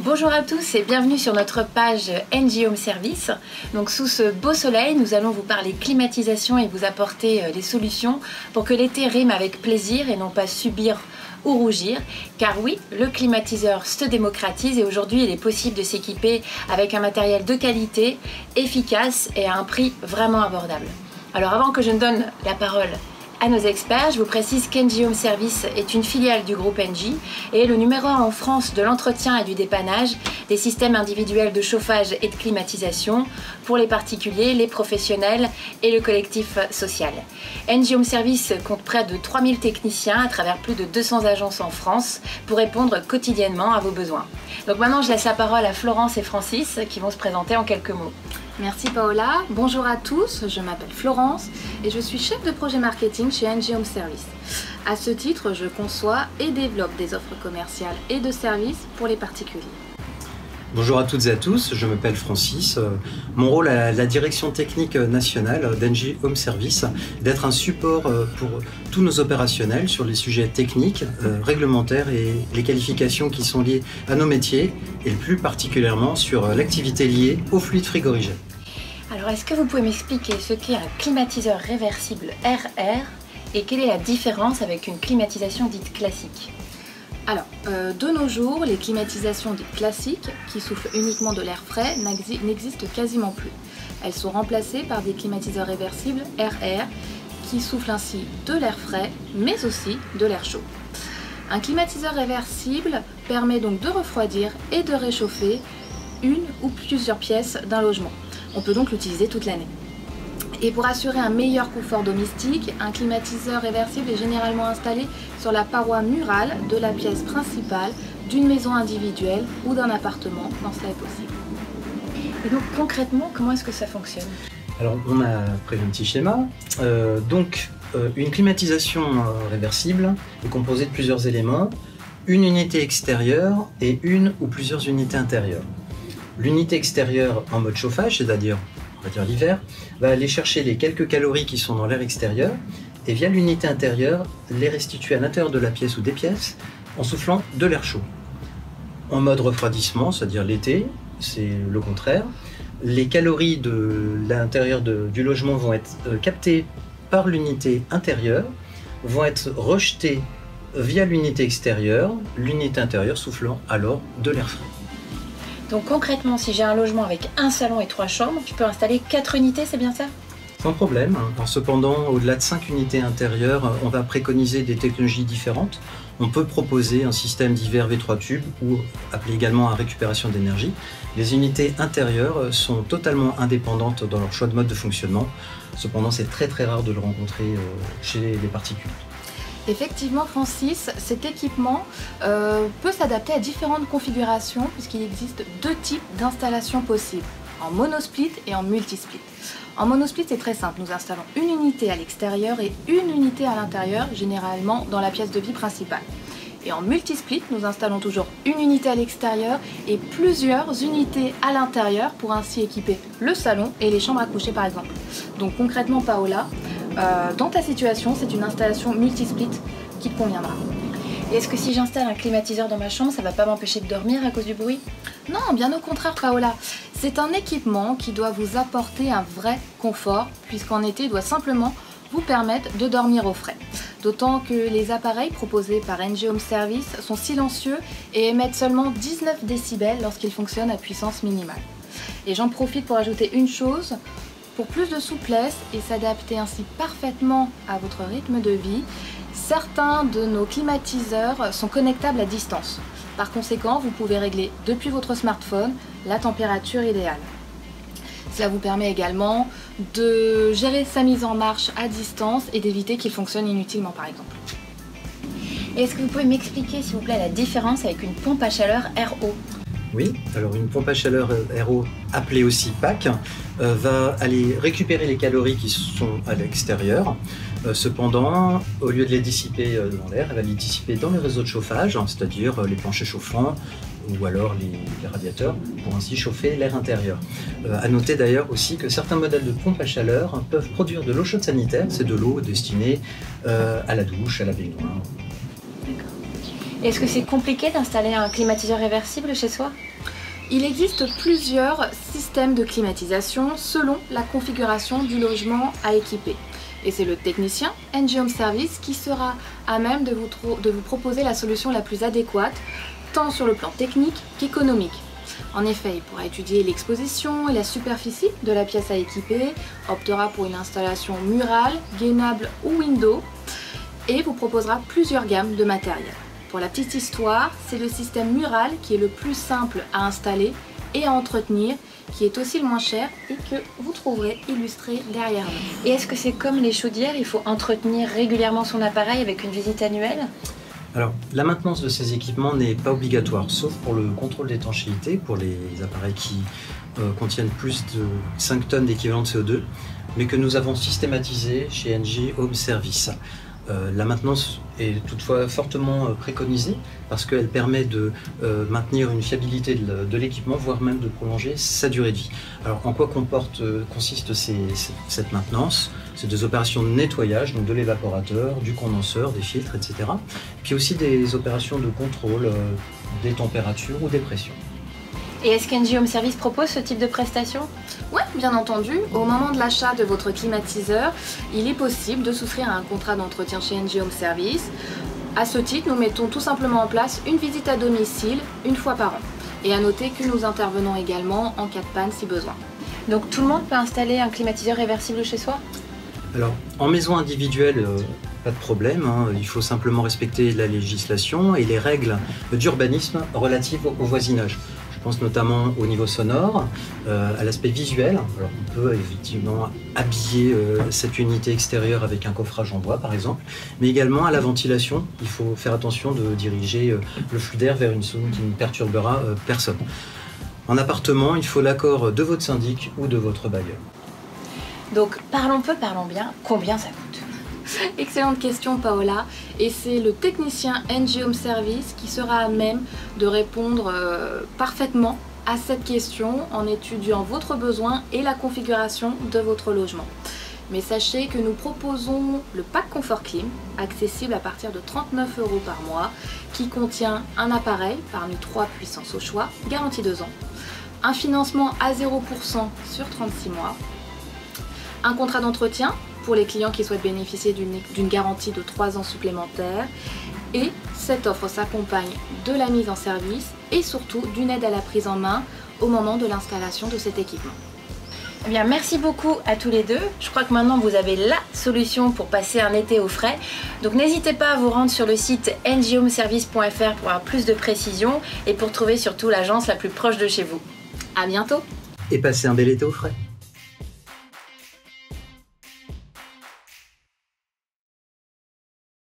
Bonjour à tous et bienvenue sur notre page ENGIE Home Service. Donc sous ce beau soleil, nous allons vous parler climatisation et vous apporter des solutions pour que l'été rime avec plaisir et non pas subir ou rougir. Car oui, le climatiseur se démocratise et aujourd'hui il est possible de s'équiper avec un matériel de qualité, efficace et à un prix vraiment abordable. Alors avant que je ne donne la parole à nos experts, je vous précise qu'ENGIE Home Service est une filiale du groupe ENGIE et est le numéro 1 en France de l'entretien et du dépannage des systèmes individuels de chauffage et de climatisation pour les particuliers, les professionnels et le collectif social. ENGIE Home Service compte près de 3000 techniciens à travers plus de 200 agences en France pour répondre quotidiennement à vos besoins. Donc maintenant, je laisse la parole à Florence et Francis qui vont se présenter en quelques mots. Merci Paola, bonjour à tous, je m'appelle Florence et je suis chef de projet marketing chez ENGIE Home Service. À ce titre, je conçois et développe des offres commerciales et de services pour les particuliers. Bonjour à toutes et à tous, je m'appelle Francis. Mon rôle à la direction technique nationale d'ENGIE Home Service est d'être un support pour tous nos opérationnels sur les sujets techniques, réglementaires et les qualifications qui sont liées à nos métiers et plus particulièrement sur l'activité liée aux fluides frigorigènes. Alors est-ce que vous pouvez m'expliquer ce qu'est un climatiseur réversible RR et quelle est la différence avec une climatisation dite classique ? Alors, de nos jours, les climatisations dites classiques, qui soufflent uniquement de l'air frais, n'existent quasiment plus. Elles sont remplacées par des climatiseurs réversibles RR, qui soufflent ainsi de l'air frais, mais aussi de l'air chaud. Un climatiseur réversible permet donc de refroidir et de réchauffer une ou plusieurs pièces d'un logement. On peut donc l'utiliser toute l'année. Et pour assurer un meilleur confort domestique, un climatiseur réversible est généralement installé sur la paroi murale de la pièce principale d'une maison individuelle ou d'un appartement quand cela est possible. Et donc concrètement, comment est-ce que ça fonctionne ? Alors on a prévu un petit schéma. Une climatisation réversible est composée de plusieurs éléments, une unité extérieure et une ou plusieurs unités intérieures. L'unité extérieure en mode chauffage, c'est-à-dire on va dire l'hiver, va aller chercher les quelques calories qui sont dans l'air extérieur et via l'unité intérieure les restituer à l'intérieur de la pièce ou des pièces en soufflant de l'air chaud. En mode refroidissement, c'est-à-dire l'été, c'est le contraire, les calories de l'intérieur du logement vont être captées par l'unité intérieure, vont être rejetées via l'unité extérieure, l'unité intérieure soufflant alors de l'air frais. Donc concrètement, si j'ai un logement avec un salon et 3 chambres, je peux installer 4 unités, c'est bien ça ? Sans problème. Cependant, au-delà de 5 unités intérieures, on va préconiser des technologies différentes. On peut proposer un système d'hiver V3 tubes ou appelé également à récupération d'énergie. Les unités intérieures sont totalement indépendantes dans leur choix de mode de fonctionnement. Cependant, c'est très rare de le rencontrer chez les particuliers. Effectivement, Francis, cet équipement peut s'adapter à différentes configurations puisqu'il existe 2 types d'installations possibles, en monosplit et en multisplit. En monosplit, c'est très simple, nous installons une unité à l'extérieur et une unité à l'intérieur, généralement dans la pièce de vie principale. Et en multisplit, nous installons toujours une unité à l'extérieur et plusieurs unités à l'intérieur pour ainsi équiper le salon et les chambres à coucher par exemple. Donc concrètement, Paola, dans ta situation, c'est une installation multisplit qui te conviendra. Et est-ce que si j'installe un climatiseur dans ma chambre, ça ne va pas m'empêcher de dormir à cause du bruit ? Non, bien au contraire Paola. C'est un équipement qui doit vous apporter un vrai confort, puisqu'en été, il doit simplement vous permettre de dormir au frais. D'autant que les appareils proposés par ENGIE Home Service sont silencieux et émettent seulement 19 décibels lorsqu'ils fonctionnent à puissance minimale. Et j'en profite pour ajouter une chose. Pour plus de souplesse et s'adapter ainsi parfaitement à votre rythme de vie, certains de nos climatiseurs sont connectables à distance. Par conséquent, vous pouvez régler depuis votre smartphone la température idéale. Cela vous permet également de gérer sa mise en marche à distance et d'éviter qu'il fonctionne inutilement par exemple. Est-ce que vous pouvez m'expliquer s'il vous plaît la différence avec une pompe à chaleur RO ? Oui, alors une pompe à chaleur RO, appelée aussi PAC, va aller récupérer les calories qui sont à l'extérieur. Cependant, au lieu de les dissiper dans l'air, elle va les dissiper dans les réseaux de chauffage, c'est-à-dire les planchers chauffants ou alors les radiateurs, pour ainsi chauffer l'air intérieur. À noter d'ailleurs aussi que certains modèles de pompes à chaleur peuvent produire de l'eau chaude sanitaire, c'est de l'eau destinée à la douche, à la baignoire. Est-ce que c'est compliqué d'installer un climatiseur réversible chez soi ? Il existe plusieurs systèmes de climatisation selon la configuration du logement à équiper. Et c'est le technicien ENGIE Home Service qui sera à même de vous proposer la solution la plus adéquate, tant sur le plan technique qu'économique. En effet, il pourra étudier l'exposition et la superficie de la pièce à équiper, optera pour une installation murale, gainable ou window, et vous proposera plusieurs gammes de matériel. Pour la petite histoire, c'est le système mural qui est le plus simple à installer et à entretenir, qui est aussi le moins cher et que vous trouverez illustré derrière nous. Et est-ce que c'est comme les chaudières, il faut entretenir régulièrement son appareil avec une visite annuelle? Alors, la maintenance de ces équipements n'est pas obligatoire, sauf pour le contrôle d'étanchéité, pour les appareils qui contiennent plus de 5 tonnes d'équivalent de CO2, mais que nous avons systématisé chez ENGIE Home Service. La maintenance est toutefois fortement préconisée parce qu'elle permet de maintenir une fiabilité de l'équipement, voire même de prolonger sa durée de vie. Alors en quoi consiste cette maintenance? C'est des opérations de nettoyage, donc de l'évaporateur, du condenseur, des filtres, etc. Puis aussi des opérations de contrôle des températures ou des pressions. Et est-ce qu'ENGIE Home Service propose ce type de prestation? Oui, bien entendu. Au moment de l'achat de votre climatiseur, il est possible de souscrire à un contrat d'entretien chez ENGIE Home Service. À ce titre, nous mettons tout simplement en place une visite à domicile une fois par an. Et à noter que nous intervenons également en cas de panne si besoin. Donc tout le monde peut installer un climatiseur réversible chez soi? Alors, en maison individuelle, pas de problème, hein. Il faut simplement respecter la législation et les règles d'urbanisme relatives au voisinage. Je pense notamment au niveau sonore, à l'aspect visuel. Alors, on peut effectivement habiller cette unité extérieure avec un coffrage en bois par exemple, mais également à la ventilation. Il faut faire attention de diriger le flux d'air vers une zone qui ne perturbera personne. En appartement, il faut l'accord de votre syndic ou de votre bailleur. Donc parlons peu, parlons bien, combien ça coûte? Excellente question Paola, et c'est le technicien ENGIE Home Service qui sera à même de répondre parfaitement à cette question en étudiant votre besoin et la configuration de votre logement. Mais sachez que nous proposons le pack Confort Clim, accessible à partir de 39 € par mois, qui contient un appareil parmi 3 puissances au choix, garantie 2 ans, un financement à 0% sur 36 mois, un contrat d'entretien pour les clients qui souhaitent bénéficier d'une garantie de 3 ans supplémentaires, et cette offre s'accompagne de la mise en service et surtout d'une aide à la prise en main au moment de l'installation de cet équipement. Eh bien, merci beaucoup à tous les deux. Je crois que maintenant vous avez la solution pour passer un été au frais. Donc n'hésitez pas à vous rendre sur le site enghomeservice.fr pour avoir plus de précisions et pour trouver surtout l'agence la plus proche de chez vous. À bientôt! Et passez un bel été au frais.